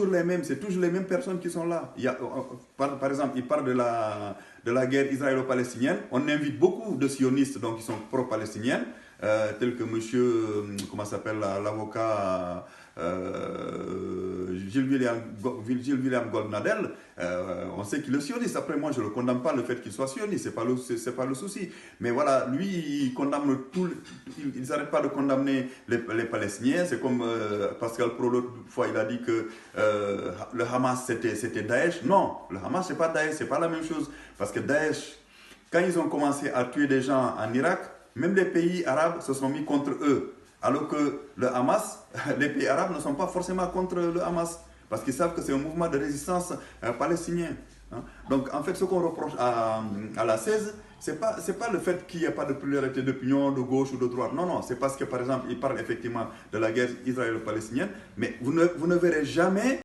toujours les mêmes, c'est toujours les mêmes personnes qui sont là. Par exemple, il parle de la guerre israélo-palestinienne. On invite beaucoup de sionistes donc, qui sont pro-palestiniens, tels que monsieur, comment s'appelle l'avocat Gilles William Goldnadel. On sait qu'il est sioniste. Après, moi, je ne le condamne pas le fait qu'il soit sioniste, c'est pas le souci. Mais voilà, lui, il condamne ils n'arrêtent pas de condamner les Palestiniens. C'est comme Pascal Pro, l'autre fois, il a dit que le Hamas, c'était Daesh. Non, le Hamas, c'est pas Daesh, c'est pas la même chose. Parce que Daesh, quand ils ont commencé à tuer des gens en Irak, même les pays arabes se sont mis contre eux. Alors que le Hamas, les pays arabes ne sont pas forcément contre le Hamas. Parce qu'ils savent que c'est un mouvement de résistance palestinien. Hein. Donc, en fait, ce qu'on reproche à la 16, c'est pas le fait qu'il n'y ait pas de pluralité d'opinion de gauche ou de droite. Non, non, c'est parce que, par exemple, il parle effectivement de la guerre israélo-palestinienne, mais vous ne verrez jamais